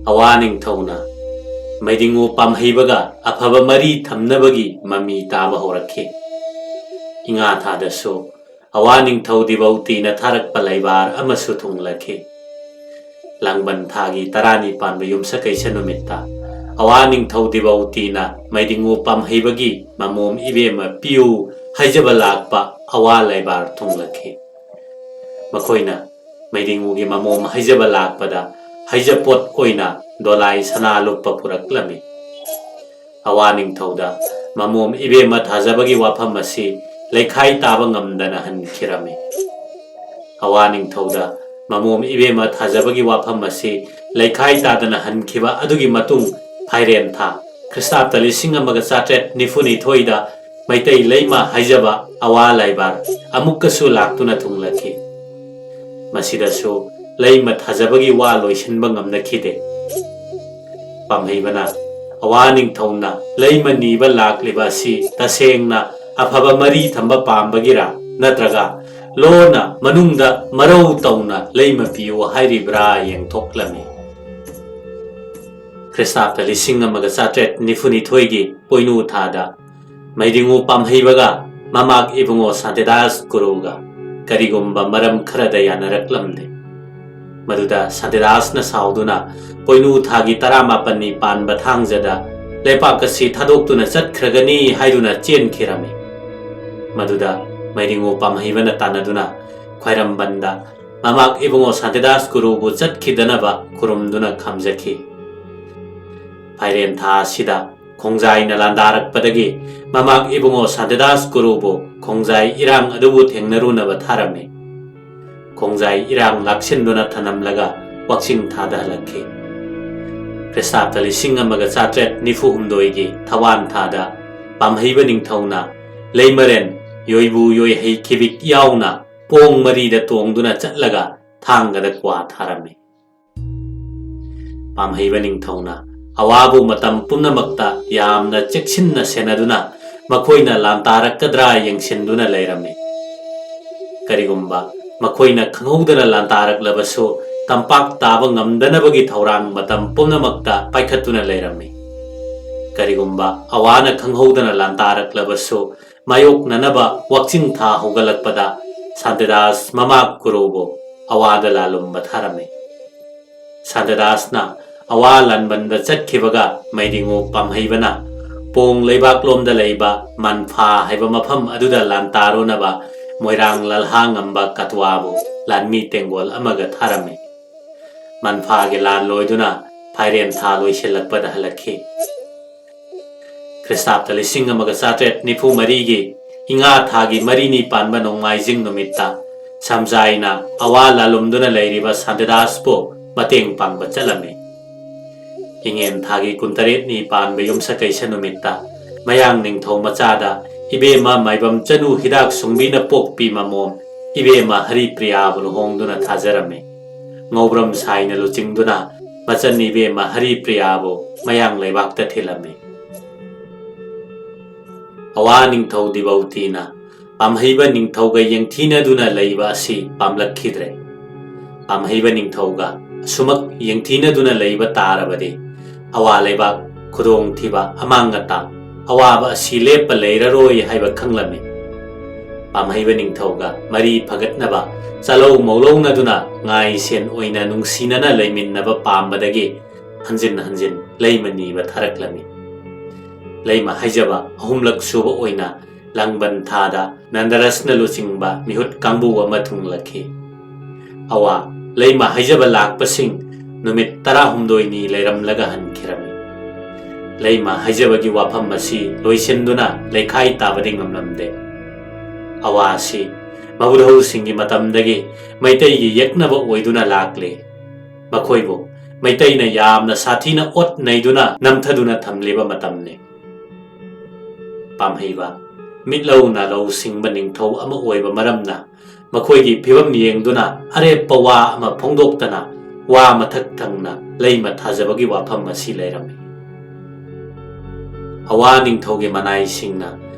ꯑꯋꯥ ꯅꯤꯡꯊꯧꯅ ꯃꯩꯗꯤꯡꯉꯨ ꯄꯥꯝꯍꯩꯕꯒ ꯑꯐꯕ ꯃꯔꯤ ꯊꯝꯅꯕꯒꯤ ꯃꯃꯤ ꯇꯥꯕ ꯍꯧꯔꯛꯈꯤ꯫ ꯏꯉꯥ ꯊꯥꯗꯁꯨ ꯑꯋꯥ ꯅꯤꯡꯊꯧ ꯗꯤꯕꯧꯇꯤꯅ ꯊꯥꯔꯛꯄ ꯂꯩꯕꯥꯔ ꯑꯃꯁꯨ ꯊꯨꯡꯂꯈꯤ꯫ ꯂꯥꯡꯕꯟ ꯊꯥꯒꯤ 12 ꯄꯥꯟꯕ ꯌꯨꯝꯁꯀꯩꯁ ꯅꯨꯃꯤꯠꯇ ꯑꯋꯥ ꯅꯤꯡꯊꯧ ꯗꯤꯕꯧꯇꯤꯅ ꯃꯩꯗꯤꯡꯉꯨ ꯄꯥꯝꯍꯩꯕꯒꯤ ꯃꯃꯣꯝ ꯏꯕꯦꯝꯃ ꯄꯤꯌꯨ ꯍꯥꯏꯖꯕ ꯂꯥꯛꯄ ꯑꯋꯥ ꯂꯩꯕꯥꯔ ꯊꯨꯡꯂꯈꯤ꯫ ꯃꯈꯣꯏꯅ ꯃꯩꯗꯤꯡꯉꯨꯒꯤ ꯃꯃꯣꯝ ꯍꯩꯖꯕ ꯂꯥꯛꯄꯗ ꯍꯩꯖꯄꯣꯠ ꯑꯣꯏꯅ ꯗꯣꯂꯥꯏ ꯁꯅꯥ ꯂꯨꯞꯄ ꯄꯨꯔꯛꯂꯝꯃꯤ꯫ ꯑꯋꯥ ꯅꯤꯡꯊꯧꯗ ꯃꯃꯣꯝ ꯏꯕꯦꯝꯃ ꯊꯥꯖꯕꯒꯤ ꯋꯥꯐꯝ ꯑꯁꯤ ꯂꯩꯈꯥꯏ ꯇꯥꯕ ꯉꯝꯗꯅ ꯍꯟꯈꯤꯔꯝꯃꯤ꯫ ꯑꯋꯥ ꯅꯤꯡꯊꯧꯗ ꯃꯃꯣꯝ ꯏꯕꯦꯝꯃ ꯊꯥꯖꯕꯒꯤ ꯋꯥꯐꯝ ꯑꯁꯤ ꯂꯩꯈꯥꯏ ꯇꯥꯗꯅ ꯍꯟꯈꯤꯕ ꯑꯗꯨꯒꯤ ꯃꯇꯨꯡ ꯐꯥꯏꯔꯦꯟ ꯊꯥ ꯈ꯭ꯔꯤꯁ꯭ꯇꯥꯕꯇ 1792ꯗ ꯃꯩꯇꯩ ꯂꯩꯃ ꯍꯩꯖꯕ ꯑꯋꯥ ꯂꯩꯕꯥꯔ ꯑꯃꯨꯛꯀꯁꯨ ꯂꯥꯛꯇꯨꯅ ꯊꯨꯡꯂꯈꯤ꯫ ꯃꯁꯤꯗꯁꯨ ꯂꯩꯃ ꯊꯥꯖꯕꯒꯤ ꯋꯥ ꯂꯣꯏꯁꯤꯟꯕ ꯉꯝꯅꯈꯤꯗꯦ꯫ ꯄꯥꯝꯍꯩꯕꯅ ꯑꯋꯥ ꯅꯤꯡꯊꯧꯅ ꯂꯩꯃ ꯅꯤꯕ ꯂꯥꯛꯂꯤꯕ ꯑꯁꯤ ꯇꯁꯦꯡꯅ ꯑꯐꯕ ꯃꯔꯤ ꯊꯝꯕ ꯄꯥꯝꯕꯒꯤꯔ ꯅꯠꯇ꯭ꯔꯒ ꯂꯣꯟꯅ ꯃꯅꯨꯡꯗ ꯃꯔꯧ ꯇꯧꯅ ꯂꯩꯃ ꯄꯤꯌꯨ ꯍꯥꯏꯔꯤꯕ꯭ꯔꯥ ꯌꯦꯡꯊꯣꯛꯂꯝꯃꯤ꯫ ꯈ꯭ꯔꯤꯁ꯭ꯇꯥꯕꯇ 1792ꯒꯤ ꯄꯣꯏꯅꯨ ꯊꯥꯗ ꯃꯩꯗꯤꯡꯉꯨ ꯄꯥꯝꯍꯩꯕꯒ ꯃꯃꯥꯛ ꯏꯕꯨꯡꯉꯣ ꯁꯥꯟꯇꯤꯗꯥꯁ ꯒꯨꯔꯨꯒ ꯀꯔꯤꯒꯨꯝꯕ ꯃꯔꯝ ꯈꯔꯗ ꯌꯥꯅꯔꯛꯂꯝꯂꯦ꯫ ꯃꯗꯨꯗ ꯁꯥꯟꯇꯤꯗꯥꯁꯅ ꯁꯥꯎꯗꯨꯅ ꯄꯣꯏꯅꯨ ꯊꯥꯒꯤ 18ꯅꯤ ꯄꯥꯟꯕ ꯊꯥꯡꯖꯗ ꯂꯩꯄꯥꯛ ꯑꯁꯤ ꯊꯥꯗꯣꯛꯇꯨꯅ ꯆꯠꯈ꯭ꯔꯒꯅꯤ ꯍꯥꯏꯗꯨꯅ ꯆꯦꯟꯈꯤꯔꯝꯃꯤ꯫ ꯃꯗꯨꯗ ꯃꯩꯗꯤꯡꯉꯨ ꯄꯥꯝꯍꯩꯕꯅ ꯇꯥꯟꯅꯗꯨꯅ ꯈ꯭ꯋꯥꯏꯔꯝꯕꯟꯗ ꯃꯃꯥꯛ ꯏꯕꯨꯡꯉꯣ ꯁꯥꯟꯇꯤꯗꯥꯁ ꯒꯨꯔꯨꯕꯨ ꯆꯠꯈꯤꯗꯅꯕ ꯈꯨꯔꯨꯝꯗꯨꯅ ꯈꯝꯖꯈꯤ꯫ ꯐꯥꯏꯔꯦꯟ ꯊꯥ ꯑꯁꯤꯗ ꯈꯣꯡꯖꯥꯏꯅ ꯂꯥꯟꯗꯥꯔꯛꯄꯗꯒꯤ ꯃꯃꯥꯛ ꯏꯕꯨꯡꯉꯣ ꯁꯥꯟꯇꯤꯗꯥꯁ ꯒꯨꯔꯨꯕꯨ ꯈꯣꯡꯖꯥꯏ ꯏꯔꯥꯡ ꯑꯗꯨꯕꯨ ꯊꯦꯡꯅꯔꯨꯅꯕ ꯊꯥꯔꯝꯃꯤ꯫ ꯈꯣꯡꯖꯥꯏ ꯏꯔꯥꯡ ꯂꯥꯛꯁꯤꯟꯗꯨꯅ ꯊꯅꯝꯂꯒ ꯋꯥꯛꯆꯤꯡ ꯊꯥꯗ ꯍꯜꯂꯛꯈꯤ꯫ ꯈ꯭ꯔꯤꯁ꯭ꯇꯥꯕꯇ 1792ꯒꯤ ꯊꯋꯥꯟ ꯊꯥꯗ ꯄꯥꯝꯍꯩꯕ ꯅꯤꯡꯊꯧꯅ ꯂꯩꯃꯔꯦꯟ ꯌꯣꯏꯕꯨ ꯌꯣꯏꯍꯩ ꯈꯤꯕꯤꯛ ꯌꯥꯎꯅ ꯄꯣꯡ ꯃꯔꯤꯗ ꯇꯣꯡꯗꯨꯅ ꯆꯠꯂꯒ ꯊꯥꯡꯒꯗ ꯀ꯭ꯋꯥ ꯊꯥꯔꯝꯃꯤ꯫ ꯄꯥꯝꯍꯩꯕ ꯅꯤꯡꯊꯧꯅ ꯑꯋꯥꯕꯨ ꯃꯇꯝ ꯄꯨꯝꯅꯃꯛꯇ ꯌꯥꯝꯅ ꯆꯦꯛꯁꯤꯟꯅ ꯁꯦꯟꯅꯗꯨꯅ ꯃꯈꯣꯏꯅ ꯂꯥꯟꯇꯥꯔꯛꯀꯗ꯭ꯔꯥ ꯌꯦꯡꯁꯤꯟꯗꯨꯅ ꯂꯩꯔꯝꯃꯤ꯫ ꯀꯔꯤꯒꯨꯝꯕ ꯃꯈꯣꯏꯅ ꯈꯪꯍꯧꯗꯅ ꯂꯥꯟꯇꯥꯔꯛꯂꯕꯁꯨ ꯇꯝꯄꯥꯛ ꯇꯥꯕ ꯉꯝꯗꯅꯕꯒꯤ ꯊꯧꯔꯥꯡ ꯃꯇꯝ ꯄꯨꯝꯅꯃꯛꯇ ꯄꯥꯏꯈꯠꯇꯨꯅ ꯂꯩꯔꯝꯃꯤ꯫ ꯀꯔꯤꯒꯨꯝꯕ ꯑꯋꯥꯅ ꯈꯪꯍꯧꯗꯅ ꯂꯥꯟꯇꯥꯔꯛꯂꯕꯁꯨ ꯃꯥꯌꯣꯛꯅꯅꯕ ꯋꯥꯛꯆꯤꯡ ꯊꯥ ꯍꯧꯒꯠꯂꯛꯄꯗ ꯁꯥꯟꯇꯤꯗꯥꯁ ꯃꯃꯥꯛ ꯒꯨꯔꯨꯕꯨ ꯑꯋꯥꯗ ꯂꯥꯂꯨꯝꯕ ꯊꯥꯔꯝꯃꯤ꯫ ꯁꯥꯟꯇꯤꯗꯥꯁꯅ ꯑꯋꯥ ꯂꯥꯟꯕꯟꯗ ꯆꯠꯈꯤꯕꯒ ꯃꯩꯗꯤꯡꯉꯨ ꯄꯥꯝꯍꯩꯕꯅ ꯄꯣꯡ ꯂꯩꯕꯥꯛꯂꯣꯝꯗ ꯂꯩꯕ ꯃꯟꯐꯥ ꯍꯥꯏꯕ ꯃꯐꯝ ꯑꯗꯨꯗ ꯂꯥꯟꯇꯥꯔꯨꯅꯕ ꯃꯣꯏꯔꯥꯡ ꯂꯜꯍꯥ ꯉꯝꯕ ꯀꯇꯋꯥꯕꯨ ꯂꯥꯟꯃꯤ ꯇꯦꯡꯒꯣꯜ ꯑꯃꯒ ꯊꯥꯔꯝꯃꯤ꯫ ꯃꯟꯐꯥꯒꯤ ꯂꯥꯟ ꯂꯣꯏꯗꯨꯅ ꯐꯥꯏꯔꯦꯟ ꯊꯥ ꯂꯣꯏꯁꯤꯜꯂꯛꯄꯗ ꯍꯜꯂꯛꯈꯤ꯫ ꯈ꯭ꯔꯤꯁ꯭ꯇꯥꯕꯇ 1794ꯒꯤ ꯏꯉꯥ ꯊꯥꯒꯤ 4ꯅꯤ ꯄꯥꯟꯕ ꯅꯣꯡꯃꯥꯏꯖꯤꯡ ꯅꯨꯃꯤꯠꯇ ꯁꯝꯖꯥꯏꯅ ꯑꯋꯥ ꯂꯥꯂꯨꯝꯗꯨꯅ ꯂꯩꯔꯤꯕ ꯁꯥꯟꯇꯤꯗꯥꯁꯄꯨ ꯃꯇꯦꯡ ꯄꯥꯡꯕ ꯆꯠꯂꯝꯃꯤ꯫ ꯏꯉꯦꯟ ꯊꯥꯒꯤ 28ꯅꯤ ꯄꯥꯟꯕ ꯌꯨꯝꯁꯀꯩꯁ ꯅꯨꯃꯤꯠꯇ ꯃꯌꯥꯡ ꯅꯤꯡꯊꯧ ꯃꯆꯥꯗ ꯏꯕꯦꯝꯃ ꯃꯥꯏꯕꯝ ꯆꯅꯨ ꯍꯤꯗꯥꯛ ꯁꯨꯡꯕꯤꯅ ꯄꯣꯛꯄꯤ ꯃꯃꯣꯝ ꯏꯕꯦꯝꯃ ꯍꯔꯤꯄ꯭ꯔꯤꯌꯥꯕꯨ ꯂꯨꯍꯣꯡꯗꯨꯅ ꯊꯥꯖꯔꯝꯃꯤ꯫ ꯉꯧꯕ꯭ꯔꯝ ꯁꯥꯏꯅ ꯂꯨꯆꯤꯡꯗꯨꯅ ꯃꯆꯟ ꯏꯕꯦꯝꯃ ꯍꯔꯤꯄ꯭ꯔꯤꯌꯥꯕꯨ ꯃꯌꯥꯡ ꯂꯩꯕꯥꯛꯇ ꯊꯤꯜꯂꯝꯃꯤ꯫ ꯑꯋꯥ ꯅꯤꯡꯊꯧ ꯗꯤꯕꯧꯇꯤꯅ ꯄꯥꯝꯍꯩꯕ ꯅꯤꯡꯊꯧꯒ ꯌꯦꯡꯊꯤꯅꯗꯨꯅ ꯂꯩꯕ ꯑꯁꯤ ꯄꯥꯝꯂꯛꯈꯤꯗ꯭ꯔꯦ꯫ ꯄꯥꯝꯍꯩꯕ ꯅꯤꯡꯊꯧꯒ ꯑꯁꯨꯃꯛ ꯌꯦꯡꯊꯤꯅꯗꯨꯅ ꯂꯩꯕ ꯇꯥꯔꯕꯗꯤ ꯑꯋꯥ ꯂꯩꯕꯥꯛ ꯈꯨꯗꯣꯡꯊꯤꯕ ꯑꯃꯥꯡ ꯑꯇꯥ ꯑꯋꯥꯕ ꯑꯁꯤ ꯂꯦꯞꯄ ꯂꯩꯔꯔꯣꯏ ꯍꯥꯏꯕ ꯈꯪꯂꯝꯃꯤ꯫ ꯄꯥꯝꯍꯩꯕ ꯅꯤꯡꯊꯧꯒ ꯃꯔꯤ ꯐꯒꯠꯅꯕ ꯆꯥꯂꯧ ꯃꯧꯂꯧꯅꯗꯨꯅ ꯉꯥꯏ ꯁꯦꯟ ꯑꯣꯏꯅ ꯅꯨꯡꯁꯤꯅꯅ ꯂꯩꯃꯤꯟꯅꯕ ꯄꯥꯝꯕꯗꯒꯤ ꯍꯟꯖꯤꯟ ꯍꯟꯖꯤꯟ ꯂꯩꯃ ꯅꯤꯕ ꯊꯥꯔꯛꯂꯝꯃꯤ꯫ ꯂꯩꯃ ꯍꯩꯖꯕ 3ꯂꯛ ꯁꯨꯕ ꯑꯣꯏꯅ ꯂꯥꯡꯕꯟ ꯊꯥꯗ ꯅꯟꯗꯔꯁꯅ ꯂꯨꯆꯤꯡꯕ ꯃꯤꯍꯨꯠ ꯀꯥꯡꯕꯨ ꯑꯃ ꯊꯨꯡꯂꯈꯤ꯫ ꯑꯋꯥ ꯂꯩꯃ ꯍꯩꯖꯕ ꯂꯥꯛꯄꯁꯤꯡ ꯅꯨꯃꯤꯠ 18ꯅꯤ ꯂꯩꯔꯝꯂꯒ ꯍꯟꯈꯤꯔꯝꯃꯤ꯫ ꯂꯩꯃ ꯍꯩꯖꯕꯒꯤ ꯋꯥꯐꯝ ꯑꯁꯤ ꯂꯣꯏꯁꯤꯟꯗꯨꯅ ꯂꯩꯈꯥꯏ ꯇꯥꯕꯗꯤ ꯉꯝꯂꯝꯗꯦ꯫ ꯑꯋꯥ ꯑꯁꯤ ꯃꯕꯨꯙꯧꯁꯤꯡꯒꯤ ꯃꯇꯝꯗꯒꯤ ꯃꯩꯇꯩꯒꯤ ꯌꯦꯛꯅꯕ ꯑꯣꯏꯗꯨꯅ ꯂꯥꯛꯂꯤ꯫ ꯃꯈꯣꯏꯕꯨ ꯃꯩꯇꯩꯅ ꯌꯥꯝꯅ ꯁꯥꯊꯤꯅ ꯑꯣꯠ ꯅꯩꯗꯨꯅ ꯅꯝꯊꯗꯨꯅ ꯊꯝꯂꯤꯕ ꯃꯇꯝꯅꯤ꯫ ꯄꯥꯝꯍꯩꯕ ꯃꯤꯠꯂꯧ ꯅꯥꯂꯧ ꯁꯤꯡꯕ ꯅꯤꯡꯊꯧ ꯑꯃ ꯑꯣꯏꯕ ꯃꯔꯝꯅ ꯃꯈꯣꯏꯒꯤ ꯐꯤꯚꯝ ꯌꯦꯡꯗꯨꯅ ꯑꯔꯦꯞꯄ ꯋꯥ ꯑꯃ ꯐꯣꯡꯗꯣꯛꯇꯅ ꯋꯥ ꯃꯊꯛ ꯊꯪꯅ ꯂꯩꯃ ꯊꯥꯖꯕꯒꯤ ꯋꯥꯐꯝ ꯑꯁꯤ ꯂꯩꯔꯝꯃꯤ꯫ ꯑꯋꯥ ꯅꯤꯡꯊꯧꯒꯤ ꯃꯅꯥꯏꯁꯤꯡꯅ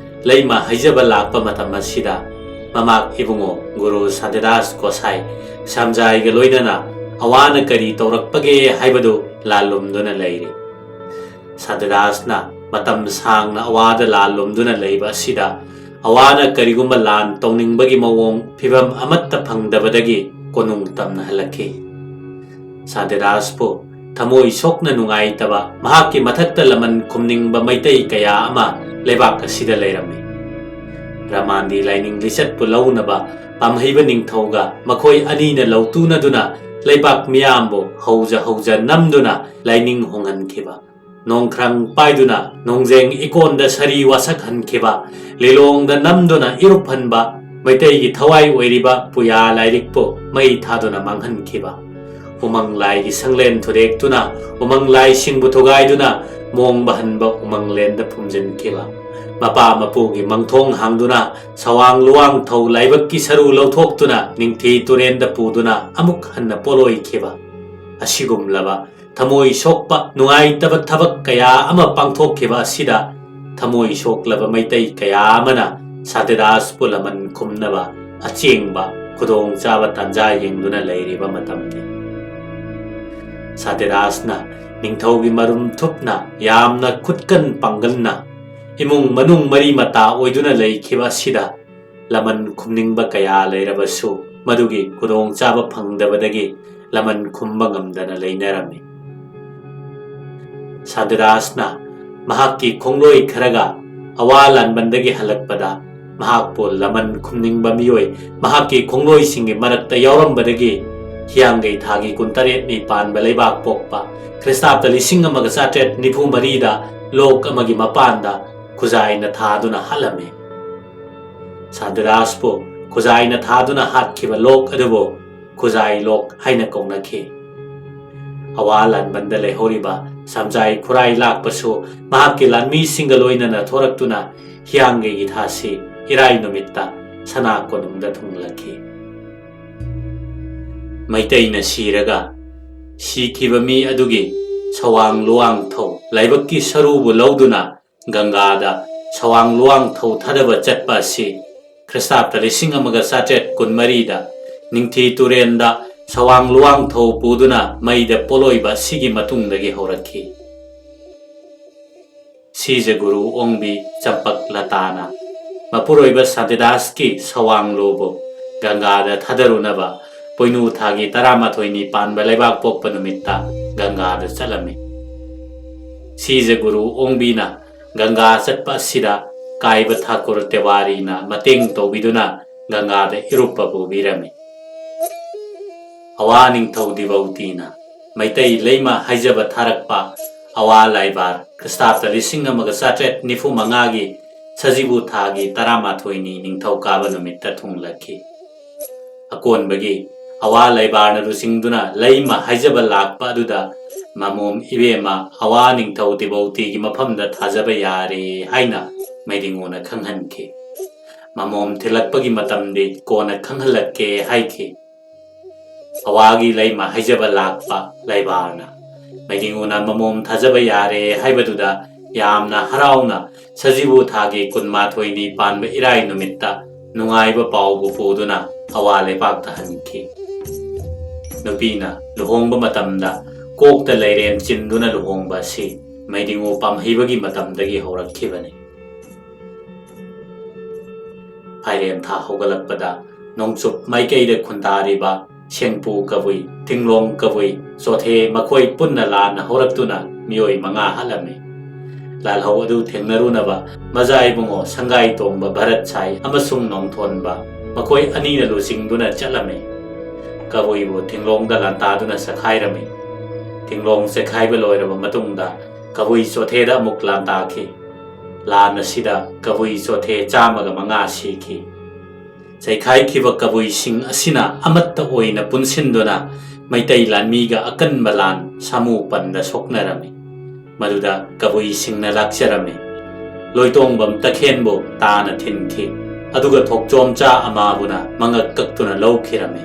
ꯂꯩꯃ ꯍꯩꯖꯕ ꯂꯥꯛꯄ ꯃꯇꯝ ꯑꯁꯤꯗ ꯃꯃꯥꯛ ꯏꯕꯨꯡꯉꯣ ꯒꯨꯔꯨ ꯁꯥꯟꯇꯤꯗꯥꯁ ꯒꯣꯁꯥꯏ ꯁꯝꯖꯥꯏꯒ ꯂꯣꯏꯅꯅ ꯑꯋꯥꯅ ꯀꯔꯤ ꯇꯧꯔꯛꯄꯒꯦ ꯍꯥꯏꯕꯗꯨ ꯂꯥꯜꯂꯨꯝꯗꯨꯅ ꯂꯩꯔꯤ꯫ ꯁꯥꯟꯇꯤꯗꯥꯁꯅ ꯃꯇꯝ ꯁꯥꯡꯅ ꯑꯋꯥꯗ ꯂꯥꯜꯂꯨꯝꯗꯨꯅ ꯂꯩꯕ ꯑꯁꯤꯗ ꯑꯋꯥꯅ ꯀꯔꯤꯒꯨꯝꯕ ꯂꯥꯟ ꯇꯧꯅꯤꯡꯕꯒꯤ ꯃꯑꯣꯡ ꯐꯤꯚꯝ ꯑꯃꯠꯇ ꯐꯪꯗꯕꯗꯒꯤ ꯀꯣꯅꯨꯡ ꯇꯝꯅ ꯍꯜꯂꯛꯈꯤ꯫ ꯁꯥꯟꯇꯤꯗꯥꯁꯄꯨ ꯊꯃꯣꯏ ꯁꯣꯛꯅ ꯅꯨꯡꯉꯥꯏꯇꯕ ꯃꯍꯥꯛꯀꯤ ꯃꯊꯛꯇ ꯂꯃꯟ ꯈꯨꯝꯅꯤꯡꯕ ꯃꯩꯇꯩ ꯀꯌꯥ ꯑꯃ ꯂꯩꯕꯥꯛ ꯑꯁꯤꯗ ꯂꯩꯔꯝꯃꯤ꯫ ꯔꯥꯃꯥꯟꯗꯤ ꯂꯥꯏꯅꯤꯡ ꯂꯤꯆꯠꯄꯨ ꯂꯧꯅꯕ ꯄꯥꯝꯍꯩꯕ ꯅꯤꯡꯊꯧꯒ ꯃꯈꯣꯏ ꯑꯅꯤꯅ ꯂꯧꯇꯨꯅꯗꯨꯅ ꯂꯩꯕꯥꯛ ꯃꯤꯌꯥꯝꯕꯨ ꯍꯧꯖ ꯅꯝꯗꯨꯅ ꯂꯥꯏꯅꯤꯡ ꯍꯣꯡꯍꯟꯈꯤꯕ, ꯅꯣꯡꯈ꯭ꯔꯪ ꯄꯥꯏꯗꯨꯅ ꯅꯣꯡꯖꯦꯡ ꯏꯀꯣꯟꯗ ꯁꯔꯤ ꯋꯥꯁꯛꯍꯟꯈꯤꯕ, ꯂꯤꯂꯣꯡꯗ ꯅꯝꯗꯨꯅ ꯏꯔꯨꯞꯍꯟꯕ, ꯃꯩꯇꯩꯒꯤ ꯊꯋꯥꯏ ꯑꯣꯏꯔꯤꯕ ꯄꯨꯌꯥ ꯂꯥꯏꯔꯤꯛꯄꯨ ꯃꯩ ꯊꯥꯗꯨꯅ ꯃꯥꯡꯍꯟꯈꯤꯕ, ꯎꯃꯪ ꯂꯥꯏꯒꯤ ꯁꯪꯂꯦꯟ ꯊꯨꯗꯦꯛꯇꯨꯅ ꯎꯃꯪ ꯂꯥꯏꯁꯤꯡꯕꯨ ꯊꯨꯒꯥꯏꯗꯨꯅ ꯃꯣꯡ ꯕꯍꯟꯕ ꯎꯃꯪꯂꯦꯟꯗ ꯐꯨꯝꯖꯤꯟꯈꯤꯕ, ꯃꯄꯥ ꯃꯄꯨꯒꯤ ꯃꯪꯊꯣꯡ ꯍꯥꯡꯗꯨꯅ ꯁꯋꯥꯡ ꯂꯨꯋꯥꯡꯊꯧ ꯂꯥꯏꯕꯛꯀꯤ ꯁꯔꯨ ꯂꯧꯊꯣꯛꯇꯨꯅ ꯅꯤꯡꯊꯤ ꯇꯨꯔꯦꯟꯗ ꯄꯨꯗꯨꯅ ꯑꯃꯨꯛ ꯍꯟꯅ ꯄꯣꯂꯣꯏꯈꯤꯕ, ꯑꯁꯤꯒꯨꯝꯂꯕ ꯊꯃꯣꯏ ꯁꯣꯛꯄ ꯅꯨꯡꯉꯥꯏꯇꯕ ꯊꯕꯛ ꯀꯌꯥ ꯑꯃ ꯄꯥꯡꯊꯣꯛꯈꯤꯕ ꯑꯁꯤꯗ ꯊꯃꯣꯏ ꯁꯣꯛꯂꯕ ꯃꯩꯇꯩ ꯀꯌꯥ ꯑꯃꯅ ꯁꯥꯟꯇꯤꯗꯥꯁꯄꯨ ꯂꯃꯟ ꯈꯨꯝꯅꯕ ꯑꯆꯦꯡꯕ ꯈꯨꯗꯣꯡꯆꯥꯕ ꯇꯥꯟꯖꯥ ꯌꯦꯡꯗꯨꯅ ꯂꯩꯔꯤꯕ ꯃꯇꯝꯅꯤ꯫ ꯁꯥꯟꯇꯤꯗꯥꯁꯅ ꯅꯤꯡꯊꯧꯒꯤ ꯃꯔꯨꯝ ꯊꯨꯞꯅ ꯌꯥꯝꯅ ꯈꯨꯠꯀꯟ ꯄꯥꯡꯒꯜꯅ ꯏꯃꯨꯡ ꯃꯅꯨꯡ ꯃꯔꯤ ꯃꯇꯥ ꯑꯣꯏꯗꯨꯅ ꯂꯩꯈꯤꯕ ꯑꯁꯤꯗ ꯂꯃꯟ ꯈꯨꯝꯅꯤꯡꯕ ꯀꯌꯥ ꯂꯩꯔꯕꯁꯨ ꯃꯗꯨꯒꯤ ꯈꯨꯗꯣꯡꯆꯥꯕ ꯐꯪꯗꯕꯗꯒꯤ ꯂꯃꯟ ꯈꯨꯝꯕ ꯉꯝꯗꯅ ꯂꯩꯅꯔꯝꯃꯤ꯫ ꯁꯥꯟꯇꯤꯗꯥꯁꯅ ꯃꯍꯥꯛꯀꯤ ꯈꯣꯡꯂꯣꯏ ꯈꯔꯒ ꯑꯋꯥ ꯂꯥꯟꯕꯟꯗꯒꯤ ꯍꯜꯂꯛꯄꯗ ꯃꯍꯥꯛꯄꯨ ꯂꯃꯟ ꯈꯨꯝꯅꯤꯡꯕ ꯃꯤꯑꯣꯏ ꯃꯍꯥꯛꯀꯤ ꯈꯣꯡꯂꯣꯏꯁꯤꯡꯒꯤ ꯃꯔꯛꯇ ꯌꯥꯎꯔꯝꯕꯗꯒꯤ ꯍꯤꯌꯥꯡꯒꯩ ꯊꯥꯒꯤ 68ꯅꯤ ꯄꯥꯟꯕ ꯂꯩꯕꯥꯛ ꯄꯣꯛꯄ ꯈ꯭ꯔꯤꯁꯇꯥꯕꯇ 1994ꯗ ꯂꯣꯛ ꯑꯃꯒꯤ ꯃꯄꯥꯟꯗ ꯈꯨꯖꯥꯏꯅ ꯊꯥꯗꯨꯅ ꯍꯥꯠꯂꯝꯃꯤ꯫ ꯁꯥꯟꯇꯤꯗꯥꯁꯄꯨ ꯈꯨꯖꯥꯏꯅ ꯊꯥꯗꯨꯅ ꯍꯥꯠꯈꯤꯕ ꯂꯣꯛ ꯑꯗꯨꯕꯨ ꯈꯨꯖꯥꯏ ꯂꯣꯛ ꯍꯥꯏꯅ ꯀꯧꯅꯈꯤ꯫ ꯑꯋꯥ ꯂꯥꯟꯕꯟꯗ ꯂꯩꯍꯧꯔꯤꯕ ꯁꯝꯖꯥꯏ ꯈꯨꯔꯥꯏ ꯂꯥꯛꯄꯁꯨ ꯃꯍꯥꯛꯀꯤ ꯂꯥꯟꯃꯤꯁꯤꯡꯒ ꯂꯣꯏꯅꯅ ꯊꯣꯔꯛꯇꯨꯅ ꯍꯤꯌꯥꯡꯒꯩꯒꯤ ꯊꯥꯁꯤ ꯏꯔꯥꯏ ꯅꯨꯃꯤꯠꯇ ꯁꯅꯥ ꯀꯣꯅꯨꯡꯗ ꯊꯨꯡꯂꯈꯤ꯫ ꯃꯩꯇꯩꯅ ꯁꯤꯔꯒ ꯁꯤꯈꯤꯕ ꯃꯤ ꯑꯗꯨꯒꯤ ꯁꯋꯥꯡ ꯂꯨꯋꯥꯡꯊꯧ ꯂꯥꯏꯕꯛꯀꯤ ꯁꯔꯨꯕꯨ ꯂꯧꯗꯨꯅ ꯒꯪꯒꯥꯗ ꯁꯋꯥꯡ ꯂꯨꯋꯥꯡꯊꯧ ꯊꯥꯗꯕ ꯆꯠꯄ ꯑꯁꯤ ꯈ꯭ꯔꯤꯁꯇꯥꯕꯇ 1924ꯗ ꯅꯤꯡꯊꯤ ꯇꯨꯔꯦꯟꯗ ꯁꯋꯥꯡ ꯂꯨꯋꯥꯡꯊꯧ ꯄꯨꯗꯨꯅ ꯃꯩꯗ ꯄꯣꯂꯣꯏꯕ ꯑꯁꯤꯒꯤ ꯃꯇꯨꯡꯗꯒꯤ ꯍꯧꯔꯛꯈꯤ꯫ ꯁꯤꯖꯒꯨꯔꯨ ꯑꯣꯡꯕꯤ ꯆꯝꯄꯛ ꯂꯇꯥꯅ ꯃꯄꯨꯔꯣꯏꯕ ꯁꯥꯟꯇꯤꯗꯥꯁꯀꯤ ꯁꯋꯥꯡꯂꯨꯕꯨ ꯒꯪꯒꯥꯗ ꯊꯥꯗꯔꯨꯅꯕ ꯄꯣꯏꯅꯨ ꯊꯥꯒꯤ 12ꯅꯤ ꯄꯥꯟꯕ ꯂꯩꯕꯥꯛ ꯄꯣꯛꯄ ꯅꯨꯃꯤꯠꯇ ꯒꯪꯒꯥꯗ ꯆꯠꯂꯝꯃꯤ꯫ ꯁꯤꯖꯒꯨꯔꯨ ꯑꯣꯡꯕꯤꯅ ꯒꯪꯒꯥ ꯆꯠꯄ ꯑꯁꯤꯗ ꯀꯥꯏꯕ ꯊꯥꯀꯨꯔ ꯇꯦꯋꯥꯔꯤꯅ ꯃꯇꯦꯡ ꯇꯧꯕꯤꯗꯨꯅ ꯒꯪꯒꯥꯗ ꯏꯔꯨꯞꯄ ꯄꯨꯕꯤꯔꯝꯃꯤ꯫ ꯑꯋꯥ ꯅꯤꯡꯊꯧ ꯗꯤꯕꯧꯇꯤꯅ ꯃꯩꯇꯩ ꯂꯩꯃ ꯍꯥꯏꯖꯕ ꯊꯥꯔꯛꯄ ꯑꯋꯥ ꯂꯥꯏꯕꯥꯔ ꯈ꯭ꯔꯤꯁꯇꯥꯕꯇ 1935ꯒꯤ ꯁꯖꯤꯕꯨ ꯊꯥꯒꯤ 12ꯅꯤ ꯅꯤꯡꯊꯧꯀꯥꯕ ꯅꯨꯃꯤꯠꯇ ꯊꯨꯡꯂꯈꯤ꯫ ꯑꯀꯣꯟꯕꯒꯤ ꯑꯋꯥ ꯂꯥꯏꯕꯥꯔꯅ ꯂꯨꯆꯤꯡꯗꯨꯅ ꯂꯩꯃ ꯍꯥꯏꯖꯕ ꯂꯥꯛꯄ ꯑꯗꯨꯗ ꯃꯃꯣꯝ ꯏꯕꯦꯝꯃ ꯑꯋꯥ ꯅꯤꯡꯊꯧ ꯗꯤꯕꯧꯇꯤꯒꯤ ꯃꯐꯝꯗ ꯊꯥꯖꯕ ꯌꯥꯔꯦ ꯍꯥꯏꯅ ꯃꯩꯗꯤꯡꯉꯨꯅ ꯈꯪꯍꯟꯈꯤ꯫ ꯃꯃꯣꯝ ꯊꯤꯜꯂꯛꯄꯒꯤ ꯃꯇꯝꯗꯤ ꯀꯣꯟꯅ ꯈꯪꯍꯜꯂꯛꯀꯦ ꯍꯥꯏꯈꯤ꯫ ꯑꯋꯥꯒꯤ ꯂꯩꯃ ꯍꯥꯏꯖꯕ ꯂꯥꯛꯄ ꯂꯥꯏꯕꯥꯔꯅ ꯃꯩꯗꯤꯡꯉꯨꯅ ꯃꯃꯣꯝ ꯊꯥꯖꯕ ꯌꯥꯔꯦ ꯍꯥꯏꯕꯗꯨꯗ ꯌꯥꯝꯅ ꯍꯔꯥꯎꯅ ꯁꯖꯤꯕꯨ ꯊꯥꯒꯤ 12ꯅꯤ ꯄꯥꯟꯕ ꯏꯔꯥꯏ ꯅꯨꯃꯤꯠꯇ ꯅꯨꯡꯉꯥꯏꯕ ꯄꯥꯎꯕꯨ ꯄꯨꯗꯨꯅ ꯑꯋꯥ ꯂꯩꯄꯥꯛꯇ ꯍꯟꯈꯤ꯫ ꯅꯨꯄꯤꯅ ꯂꯨꯍꯣꯡꯕ ꯃꯇꯝꯗ ꯀꯣꯛꯇ ꯂꯩꯔꯦꯟ ꯆꯤꯟꯗꯨꯅ ꯂꯨꯍꯣꯡꯕ ꯑꯁꯤ ꯃꯩꯗꯤꯡꯉꯨ ꯄꯥꯝꯍꯩꯕꯒꯤ ꯃꯇꯝꯗꯒꯤ ꯍꯧꯔꯛꯈꯤꯕꯅꯤ꯫ ꯐꯥꯏꯔꯦꯟ ꯊꯥ ꯍꯧꯒꯠꯂꯛꯄꯗ ꯅꯣꯡꯆꯨꯞ ꯃꯥꯏꯀꯩꯗ ꯈꯨꯟꯗꯥꯔꯤꯕ ꯁꯦꯡꯄꯨ ꯀꯕꯨꯏ, ꯇꯤꯡꯂꯣꯡ ꯀꯕꯨꯏ, ꯆꯣꯊꯦ ꯃꯈꯣꯏ ꯄꯨꯟꯅ ꯂꯥꯟꯅ ꯍꯧꯔꯛꯇꯨꯅ ꯃꯤꯑꯣꯏ 5 ꯍꯥꯠꯂꯝꯃꯤ꯫ ꯂꯥꯜꯍꯧ ꯑꯗꯨ ꯊꯦꯡꯅꯔꯨꯅꯕ ꯃꯖꯥ ꯏꯕꯨꯡꯉꯣ ꯁꯪꯒꯥꯏ ꯇꯣꯡꯕ ꯚꯔꯠ ꯁꯥꯏ ꯑꯃꯁꯨꯡ ꯅꯣꯡꯊꯣꯟꯕ ꯃꯈꯣꯏ ꯑꯅꯤꯅ ꯂꯨꯆꯤꯡꯗꯨꯅ ꯆꯠꯂꯝꯃꯤ꯫ ꯀꯕꯨꯏꯕꯨ ꯊꯤꯡꯂꯣꯡꯗ ꯂꯥꯟꯇꯥꯗꯨꯅ ꯆꯈꯥꯏꯔꯝꯃꯤ꯫ ꯊꯤꯡꯂꯣꯡ ꯆꯈꯥꯏꯕ ꯂꯣꯏꯔꯕ ꯃꯇꯨꯡꯗ ꯀꯕꯨꯏ ꯆꯣꯊꯦꯗ ꯑꯃꯨꯛ ꯂꯥꯟꯇꯥꯈꯤ꯫ ꯂꯥꯟ ꯑꯁꯤꯗ ꯀꯕꯨꯏ ꯆꯣꯊꯦ 105 ꯁꯤꯈꯤ꯫ ꯆꯩꯈꯥꯏꯈꯤꯕ ꯀꯕꯨꯏꯁꯤꯡ ꯑꯁꯤꯅ ꯑꯃꯠꯇ ꯑꯣꯏꯅ ꯄꯨꯟꯁꯤꯟꯗꯨꯅ ꯃꯩꯇꯩ ꯂꯥꯟꯃꯤꯒ ꯑꯀꯟꯕ ꯂꯥꯟ ꯁꯥꯃꯨ ꯄꯟꯗ ꯁꯣꯛꯅꯔꯝꯃꯤ꯫ ꯃꯗꯨꯗ ꯀꯕꯨꯏꯁꯤꯡꯅ ꯂꯥꯛꯆꯔꯝꯃꯤ꯫ ꯂꯣꯏꯇꯣꯡꯕꯝ ꯇꯈꯦꯟꯕꯨ ꯇꯥꯅ ꯊꯤꯟꯈꯤ, ꯑꯗꯨꯒ ꯊꯣꯛꯆꯣꯝꯆꯥ ꯑꯃꯥꯕꯨꯅ ꯃꯉꯛ ꯀꯛꯇꯨꯅ ꯂꯧꯈꯤꯔꯝꯃꯤ꯫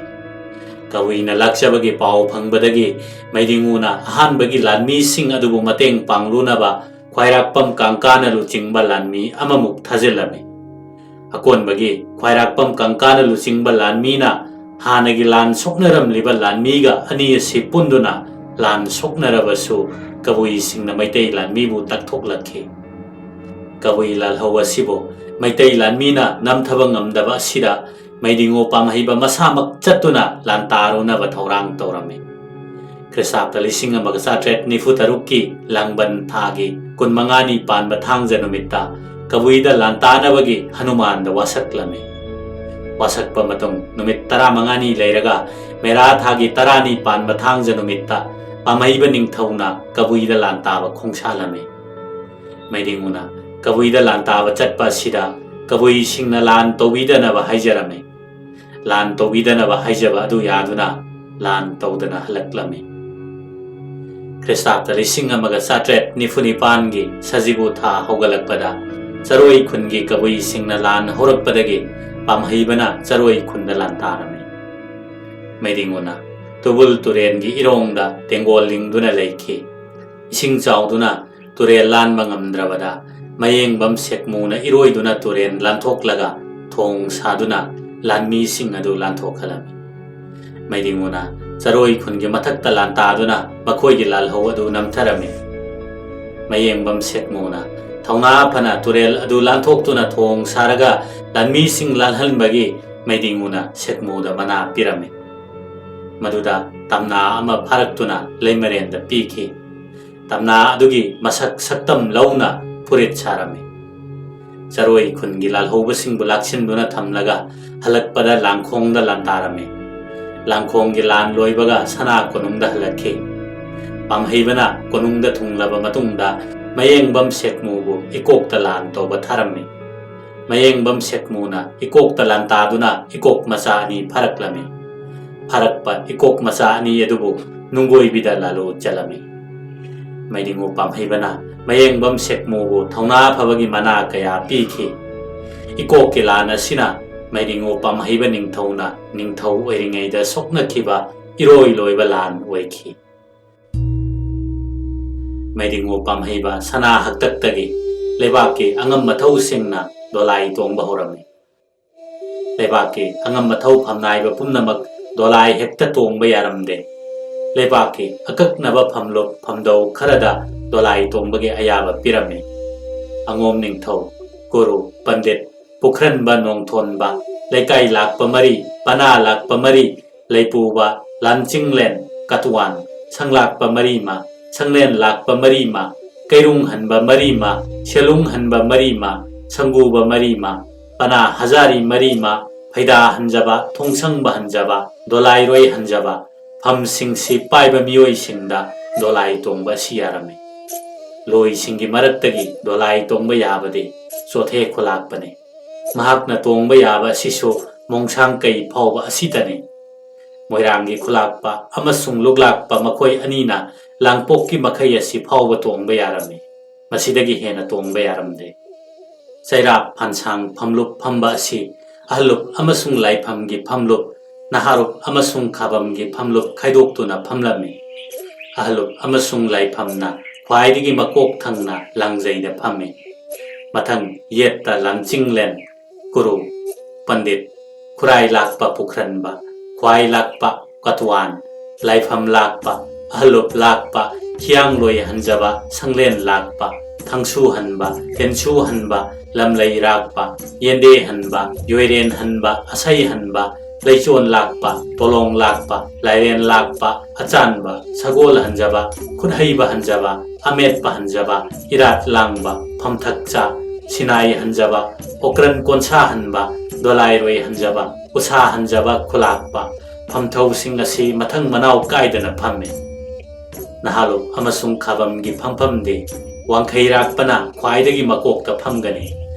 ꯀꯕꯨꯏꯅ ꯂꯥꯛꯆꯕꯒꯤ ꯄꯥꯎ ꯐꯪꯕꯗꯒꯤ ꯃꯩꯗꯤꯡꯉꯨꯅ ꯑꯍꯥꯟꯕꯒꯤ ꯂꯥꯟꯃꯤꯁꯤꯡ ꯑꯗꯨꯕꯨ ꯃꯇꯦꯡ ꯄꯥꯡꯂꯨꯅꯕ ꯈ꯭ꯋꯥꯏꯔꯥꯛꯄꯝ ꯀꯥꯡꯀꯥꯅ ꯂꯨꯆꯤꯡꯕ ꯂꯥꯟꯃꯤ ꯑꯃꯃꯨꯛ ꯊꯥꯖꯤꯜꯂꯝꯃꯤ꯫ ꯑꯀꯣꯟꯕꯒꯤ ꯈ꯭ꯋꯥꯏꯔꯥꯛꯄꯝ ꯀꯥꯡꯀꯥꯅ ꯂꯨꯆꯤꯡꯕ ꯂꯥꯟꯃꯤꯅ ꯍꯥꯟꯅꯒꯤ ꯂꯥꯟ ꯁꯣꯛꯅꯔꯝꯂꯤꯕ ꯂꯥꯟꯃꯤꯒ ꯑꯅꯤ ꯑꯁꯤ ꯄꯨꯟꯗꯨꯅ ꯂꯥꯟ ꯁꯣꯛꯅꯔꯕꯁꯨ ꯀꯕꯨꯏꯁꯤꯡꯅ ꯃꯩꯇꯩ ꯂꯥꯟꯃꯤꯕꯨ ꯇꯛꯊꯣꯛꯂꯛꯈꯤ꯫ ꯀꯕꯨꯏ ꯂꯥꯜꯍꯧ ꯑꯁꯤꯕꯨ ꯃꯩꯇꯩ ꯂꯥꯟꯃꯤꯅ ꯅꯝꯊꯕ ꯉꯝꯗꯕ ꯑꯁꯤꯗ ꯃꯩꯗꯤꯡꯉꯨ ꯄꯥꯝꯍꯩꯕ ꯃꯁꯥꯃꯛ ꯆꯠꯇꯨꯅ ꯂꯥꯟꯇꯥꯔꯨꯅꯕ ꯊꯧꯔꯥꯡ ꯇꯧꯔꯝꯃꯤ꯫ ꯈ꯭ꯔꯤꯁꯇꯥꯕꯇ 1993ꯀꯤ ꯂꯥꯡꯕꯟ ꯊꯥꯒꯤ 15ꯅꯤ ꯄꯥꯟꯕ ꯊꯥꯡꯖ ꯅꯨꯃꯤꯠꯇ ꯀꯕꯨꯏꯗ ꯂꯥꯟꯇꯥꯅꯕꯒꯤ ꯍꯅꯨꯃꯥꯟꯗ ꯋꯥꯁꯛꯂꯝꯃꯤ꯫ ꯋꯥꯁꯛꯄ ꯃꯇꯨꯡ ꯅꯨꯃꯤꯠ 15ꯅꯤ ꯂꯩꯔꯒ ꯃꯦꯔꯥ ꯊꯥꯒꯤ 10ꯅꯤ ꯄꯥꯟꯕ ꯊꯥꯡꯖ ꯅꯨꯃꯤꯠꯇ ꯄꯥꯝꯍꯩꯕ ꯅꯤꯡꯊꯧꯅ ꯀꯕꯨꯏꯗ ꯂꯥꯟꯇꯥꯕ ꯈꯣꯡꯁꯥꯜꯂꯝꯃꯤ꯫ ꯃꯩꯗꯤꯡꯉꯨꯅ ꯀꯕꯨꯏꯗ ꯂꯥꯟꯇꯥꯕ ꯆꯠꯄ ꯑꯁꯤꯗ ꯀꯕꯨꯏꯁꯤꯡꯅ ꯂꯥꯟ ꯇꯧꯕꯤꯗꯅꯕ ꯍꯥꯏꯖꯔꯝꯃꯤ꯫ ꯂꯥꯟ ꯇꯧꯕꯤꯗꯅꯕ ꯍꯥꯏꯖꯕ ꯑꯗꯨ ꯌꯥꯗꯨꯅ ꯂꯥꯟ ꯇꯧꯗꯅ ꯍꯜꯂꯛꯂꯝꯃꯤ꯫ ꯈ꯭ꯔꯤꯁꯇꯥꯕꯇ 1994ꯒꯤ ꯁꯖꯤꯕꯨ ꯊꯥ ꯍꯧꯒꯠꯂꯛꯄꯗ ꯆꯔꯣꯏ ꯈꯨꯟꯒꯤ ꯀꯕꯨꯏꯁꯤꯡꯅ ꯂꯥꯟ ꯍꯧꯔꯛꯄꯗꯒꯤ ꯄꯥꯝꯍꯩꯕꯅ ꯆꯔꯣꯏ ꯈꯨꯟꯗ ꯂꯥꯟꯇꯥꯔꯝꯃꯤ꯫ ꯃꯩꯗꯤꯡꯉꯨꯅ ꯇꯨꯕꯨꯜ ꯇꯨꯔꯦꯟꯒꯤ ꯏꯔꯣꯡꯗ ꯇꯦꯡꯒꯣꯜ ꯂꯤꯡꯗꯨꯅ ꯂꯩꯈꯤ꯫ ꯏꯁꯤꯡ ꯆꯥꯎꯗꯨꯅ ꯇꯨꯔꯦꯜ ꯂꯥꯟꯕ ꯉꯝꯗ꯭ꯔꯕꯗ ꯃꯌꯦꯡꯕꯝ ꯁꯦꯛꯃꯨꯅ ꯏꯔꯣꯏꯗꯨꯅ ꯇꯨꯔꯦꯟ ꯂꯥꯟꯊꯣꯛꯂꯒ ꯊꯣꯡ ꯁꯥꯗꯨꯅ ꯂꯥꯟꯃꯤꯁꯤꯡ ꯑꯗꯨ ꯂꯥꯟꯊꯣꯛꯍꯜꯂꯝꯃꯤ꯫ ꯃꯩꯗꯤꯡꯉꯨꯅ ꯆꯔꯣꯏ ꯈꯨꯟꯒꯤ ꯃꯊꯛꯇ ꯂꯥꯟꯇꯥꯗꯨꯅ ꯃꯈꯣꯏꯒꯤ ꯂꯥꯜꯍꯧ ꯑꯗꯨ ꯅꯝꯊꯔꯝꯃꯤ꯫ ꯃꯌꯦꯡꯕꯝ ꯁꯦꯛꯃꯨꯅ ꯊꯧꯅꯥ ꯐꯅ ꯇꯨꯔꯦꯜ ꯑꯗꯨ ꯂꯥꯟꯊꯣꯛꯇꯨꯅ ꯊꯣꯡ ꯁꯥꯔꯒ ꯂꯥꯟꯃꯤꯁꯤꯡ ꯂꯥꯜꯍꯟꯕꯒꯤ ꯃꯩꯗꯤꯡꯉꯨꯅ ꯁꯦꯛꯃꯨꯗ ꯃꯅꯥ ꯄꯤꯔꯝꯃꯤ꯫ ꯃꯗꯨꯗ ꯇꯝꯅꯥ ꯑꯃ ꯐꯥꯔꯛꯇꯨꯅ ꯂꯩꯃꯔꯦꯟꯗ ꯄꯤꯈꯤ꯫ ꯇꯝꯅꯥ ꯑꯗꯨꯒꯤ ꯃꯁꯛ ꯁꯛꯇꯝ ꯂꯧꯅ ꯐꯨꯔꯤꯠ ꯁꯥꯔꯝꯃꯤ꯫ ꯆꯔꯣꯏ ꯈꯨꯟꯒꯤ ꯂꯥꯜꯍꯧꯕꯁꯤꯡꯕꯨ ꯂꯥꯛꯁꯤꯟꯗꯨꯅ ꯊꯝꯂꯒ ꯍꯜꯂꯛꯄꯗ ꯂꯥꯡꯈꯣꯡꯗ ꯂꯥꯟꯇꯥꯔꯝꯃꯤ꯫ ꯂꯥꯡꯈꯣꯡꯒꯤ ꯂꯥꯟ ꯂꯣꯏꯕꯒ ꯁꯅꯥ ꯀꯣꯅꯨꯡꯗ ꯍꯜꯂꯛꯈꯤ꯫ ꯄꯥꯝꯍꯩꯕꯅ ꯀꯣꯅꯨꯡꯗ ꯊꯨꯡꯂꯕ ꯃꯇꯨꯡꯗ ꯃꯌꯦꯡꯕꯝ ꯁꯦꯛꯃꯨꯕꯨ ꯏꯀꯣꯛꯇ ꯂꯥꯟ ꯇꯧꯕ ꯊꯥꯔꯝꯃꯤ꯫ ꯃꯌꯦꯡꯕꯝ ꯁꯦꯛꯃꯨꯅ ꯏꯀꯣꯛꯇ ꯂꯥꯟꯇꯥꯗꯨꯅ ꯏꯀꯣꯛ ꯃꯆꯥ 2 ꯐꯥꯔꯛꯂꯝꯃꯤ꯫ ꯐꯥꯔꯛꯄ ꯏꯀꯣꯛ ꯃꯆꯥ 2 ꯑꯗꯨꯕꯨ ꯅꯨꯡꯒꯣꯏꯕꯤꯗ ꯂꯥꯂꯨ ꯆꯠꯂꯝꯃꯤ꯫ ꯃꯩꯗꯤꯡꯉꯨ ꯄꯥꯝꯍꯩꯕꯅ ꯃꯌꯦꯡꯕꯝ ꯁꯦꯛꯃꯨꯕꯨ ꯊꯧꯅꯥ ꯐꯕꯒꯤ ꯃꯅꯥ ꯀꯌꯥ ꯄꯤꯈꯤ꯫ ꯏꯀꯣꯛꯀꯤ ꯂꯥꯟ ꯑꯁꯤꯅ ꯃꯩꯗꯤꯡꯉꯨ ꯄꯥꯝꯍꯩꯕ ꯅꯤꯡꯊꯧꯅ ꯅꯤꯡꯊꯧ ꯑꯣꯏꯔꯤꯉꯩꯗ ꯁꯣꯛꯅꯈꯤꯕ ꯏꯔꯣꯏ ꯂꯣꯏꯕ ꯂꯥꯟ ꯑꯣꯏꯈꯤ꯫ ꯃꯩꯗꯤꯡꯉꯨ ꯄꯥꯝꯍꯩꯕ ꯁꯅꯥ ꯍꯛꯇꯛꯇꯒꯤ ꯂꯩꯕꯥꯛꯀꯤ ꯑꯉꯝ ꯃꯊꯧꯁꯤꯡꯅ ꯗꯣꯂꯥꯏ ꯇꯣꯡꯕ ꯍꯧꯔꯝꯃꯤ꯫ ꯂꯩꯕꯥꯛꯀꯤ ꯑꯉꯝ ꯃꯊꯧ ꯐꯝꯅꯥꯏꯕ ꯄꯨꯝꯅꯃꯛ ꯗꯣꯂꯥꯏ ꯍꯦꯛꯇ ꯇꯣꯡꯕ ꯌꯥꯔꯝꯗꯦ꯫ ꯂꯩꯕꯥꯛꯀꯤ ꯑꯀꯛꯅꯕ ꯐꯝꯂꯨꯞ ꯐꯝꯗꯧ ꯈꯔꯗ ꯗꯣꯂꯥꯏ ꯇꯣꯡꯕꯒꯤ ꯑꯌꯥꯕ ꯄꯤꯔꯝꯃꯤ꯫ ꯑꯉꯣꯝ ꯅꯤꯡꯊꯧ, ꯒꯨꯔꯨ, ꯄꯟꯗꯤꯠ, ꯄꯨꯈ꯭ꯔꯟꯕ ꯅꯣꯡꯊꯣꯟꯕ, ꯂꯩꯀꯥꯏ ꯂꯥꯛꯄ ꯃꯔꯤ, ꯄꯅꯥ ꯂꯥꯛꯄ ꯃꯔꯤ, ꯂꯩꯄꯨꯕ, ꯂꯥꯟꯆꯤꯡꯂꯦꯟ, ꯀꯇꯨꯋꯥꯟ, ꯁꯪꯂꯥꯛꯄ ꯃꯔꯤꯃ, ꯁꯪꯂꯦꯟ ꯂꯥꯛꯄ ꯃꯔꯤꯃ, ꯀꯩꯔꯨꯡ ꯍꯟꯕ ꯃꯔꯤꯃ, ꯁꯦꯂꯨꯡ ꯍꯟꯕ ꯃꯔꯤꯃ, ꯁꯪꯒꯨꯕ ꯃꯔꯤꯃ, ꯄꯅꯥ ꯍꯖꯥꯔꯤ ꯃꯔꯤꯃ, ꯐꯩꯗꯥ ꯍꯟꯖꯕ, ꯊꯣꯡꯁꯪꯕ ꯍꯟꯖꯕ, ꯗꯣꯂꯥꯏꯔꯣꯏ ꯍꯟꯖꯕ, ꯐꯝꯁꯤꯡꯁꯤ ꯄꯥꯏꯕ ꯃꯤꯑꯣꯏꯁꯤꯡꯗ ꯗꯣꯂꯥꯏ ꯇꯣꯡꯕ ꯑꯁꯤ ꯌꯥꯔꯝꯃꯤ꯫ ꯂꯣꯏꯁꯤꯡꯒꯤ ꯃꯔꯛꯇꯒꯤ ꯗꯣꯂꯥꯏ ꯇꯣꯡꯕ ꯌꯥꯕꯗꯤ ꯆꯣꯊꯦ ꯈꯨꯂꯥꯛꯄꯅꯤ꯫ ꯃꯍꯥꯛꯅ ꯇꯣꯡꯕ ꯌꯥꯕ ꯑꯁꯤꯁꯨ ꯃꯣꯡꯁꯥꯡ ꯀꯩ ꯐꯥꯎꯕ ꯑꯁꯤꯇꯅꯤ꯫ ꯃꯣꯏꯔꯥꯡꯒꯤ ꯈꯨꯂꯥꯛꯄ ꯑꯃꯁꯨꯡ ꯂꯨꯒꯂꯥꯛꯄ ꯃꯈꯣꯏ ꯑꯅꯤꯅ ꯂꯥꯡꯄꯣꯛꯀꯤ ꯃꯈꯩ ꯑꯁꯤ ꯐꯥꯎꯕ ꯇꯣꯡꯕ ꯌꯥꯔꯝꯃꯤ꯫ ꯃꯁꯤꯗꯒꯤ ꯍꯦꯟꯅ ꯇꯣꯡꯕ ꯌꯥꯔꯝꯗꯦ꯫ ꯆꯩꯔꯥꯞ ꯐꯥꯟꯁꯥꯡ ꯐꯝꯂꯨꯞ ꯐꯝꯕ ꯑꯁꯤ ꯑꯍꯜꯂꯨꯞ ꯑꯃꯁꯨꯡ ꯂꯥꯏꯐꯝꯒꯤ ꯐꯝꯂꯨꯞ, ꯅꯍꯥꯔꯨꯞ ꯑꯃꯁꯨꯡ ꯈꯥꯕꯝꯒꯤ ꯐꯝꯂꯨꯞ ꯈꯥꯏꯗꯣꯛꯇꯨꯅ ꯐꯝꯂꯝꯃꯤ꯫ ꯑꯍꯜꯂꯨꯞ ꯑꯃꯁꯨꯡ ꯂꯥꯏꯐꯝꯅ ꯈ꯭ꯋꯥꯏꯗꯒꯤ ꯃꯀꯣꯛ ꯊꯪꯅ ꯂꯥꯡꯖꯩꯗ ꯐꯝꯃꯤ꯫ ꯃꯊꯪ ꯌꯦꯠꯇ ꯂꯥꯟꯆꯤꯡꯂꯦꯟ, ꯒꯨꯔꯨ, ꯄꯟꯗꯤꯠ, ꯈꯨꯔꯥꯏ ꯂꯥꯛꯄ ꯄꯨꯈ꯭ꯔꯟꯕ, ꯈ꯭ꯋꯥꯏ ꯂꯥꯛꯄ ꯀꯇꯨꯋꯥꯟ, ꯂꯥꯏꯐꯝ ꯂꯥꯛꯄ, ꯑꯍꯜꯂꯨꯞ ꯂꯥꯛꯄ, ꯍꯤꯌꯥꯡꯂꯣꯏ ꯍꯟꯖꯕ, ꯁꯪꯂꯦꯟ ꯂꯥꯛꯄ, ꯊꯪꯁꯨ ꯍꯟꯕ, ꯇꯦꯟꯁꯨ ꯍꯟꯕ, ꯂꯝꯂꯩ ꯔꯥꯛꯄ, ꯌꯦꯟꯗꯦ ꯍꯟꯕ, ꯌꯣꯏꯔꯦꯟ ꯍꯟꯕ, ꯑꯁꯩ ꯍꯟꯕ, ꯂꯩꯆꯣꯟ ꯂꯥꯛꯄ, ꯇꯣꯂꯣꯡ ꯂꯥꯛꯄ, ꯂꯥꯏꯔꯦꯟ ꯂꯥꯛꯄ, ꯑꯆꯥꯟꯕ, ꯁꯒꯣꯜ ꯍꯟꯖꯕ, ꯈꯨꯠꯍꯩꯕ ꯍꯟꯖꯕ, ꯑꯃꯦꯠꯄ ꯍꯟꯖꯕ, ꯏꯔꯥꯠ ꯂꯥꯡꯕ, ꯐꯝꯊꯛꯆꯥ, ꯁꯤꯅꯥꯏ ꯍꯟꯖꯕ, ꯑꯣꯀ꯭ꯔꯟ ꯀꯣꯟꯁꯥ ꯍꯟꯕ, ꯗꯣꯂꯥꯏꯔꯣꯏ ꯍꯟꯖꯕ, ꯎꯁꯥ ꯍꯟꯖꯕ ꯈꯨꯂꯥꯛꯄ ꯐꯝꯊꯧꯁꯤꯡ ꯑꯁꯤ ꯃꯊꯪ ꯃꯅꯥꯎ ꯀꯥꯏꯗꯅ ꯐꯝꯃꯤ꯫ ꯅꯍꯥꯂꯨꯞ ꯑꯃꯁꯨꯡ ꯈꯥꯕꯝꯒꯤ ꯐꯝꯐꯝꯗꯤ ꯋꯥꯡꯈꯩꯔꯥꯛꯄꯅ ꯈ꯭ꯋꯥꯏꯗꯒꯤ ꯃꯀꯣꯛꯇ ꯐꯝꯒꯅꯤ꯫